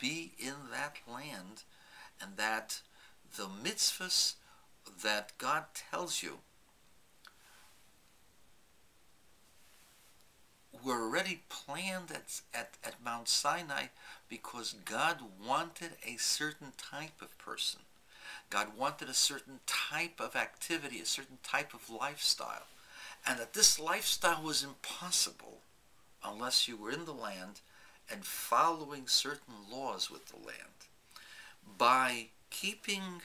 be in that land, and that the mitzvahs that God tells you were already planned at Mount Sinai, because God wanted a certain type of person. God wanted a certain type of activity, a certain type of lifestyle. And that this lifestyle was impossible unless you were in the land and following certain laws with the land. By keeping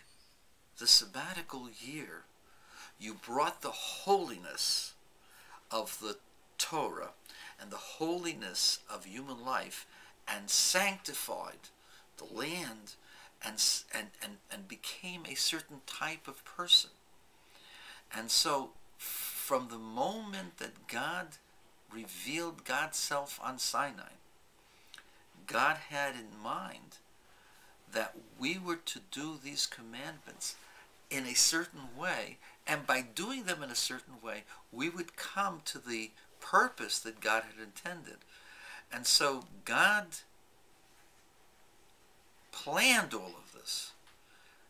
the sabbatical year, you brought the holiness of the Torah and the holiness of human life and sanctified the land and became a certain type of person. And so from the moment that God revealed God's self on Sinai, God had in mind that we were to do these commandments in a certain way, and by doing them in a certain way, we would come to the purpose that God had intended. And so God planned all of this.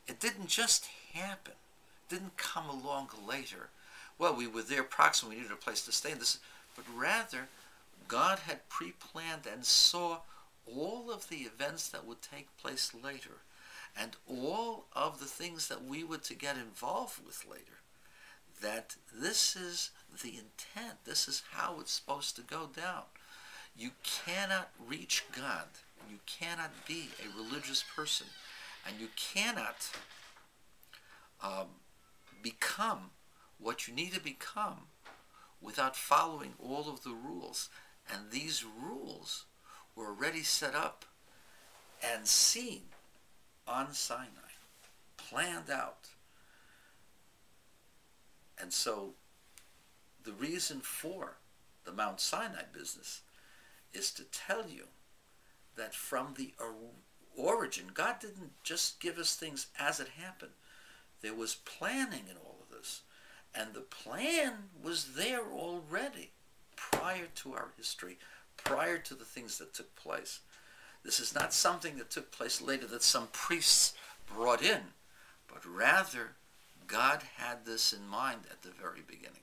It didn't just happen. It didn't come along later. Well, we were there approximately, we needed a place to stay, but rather God had pre-planned and saw all of the events that would take place later, and all of the things that we were to get involved with later, that this is the intent, this is how it's supposed to go down. You cannot reach God, you cannot be a religious person, and you cannot become what you need to become without following all of the rules. And these rules were already set up and seen on Sinai, planned out. And so the reason for the Mount Sinai business is to tell you that from the origin, God didn't just give us things as it happened. There was planning in all of this. And the plan was there already prior to our history, prior to the things that took place. This is not something that took place later that some priests brought in, but rather God had this in mind at the very beginning.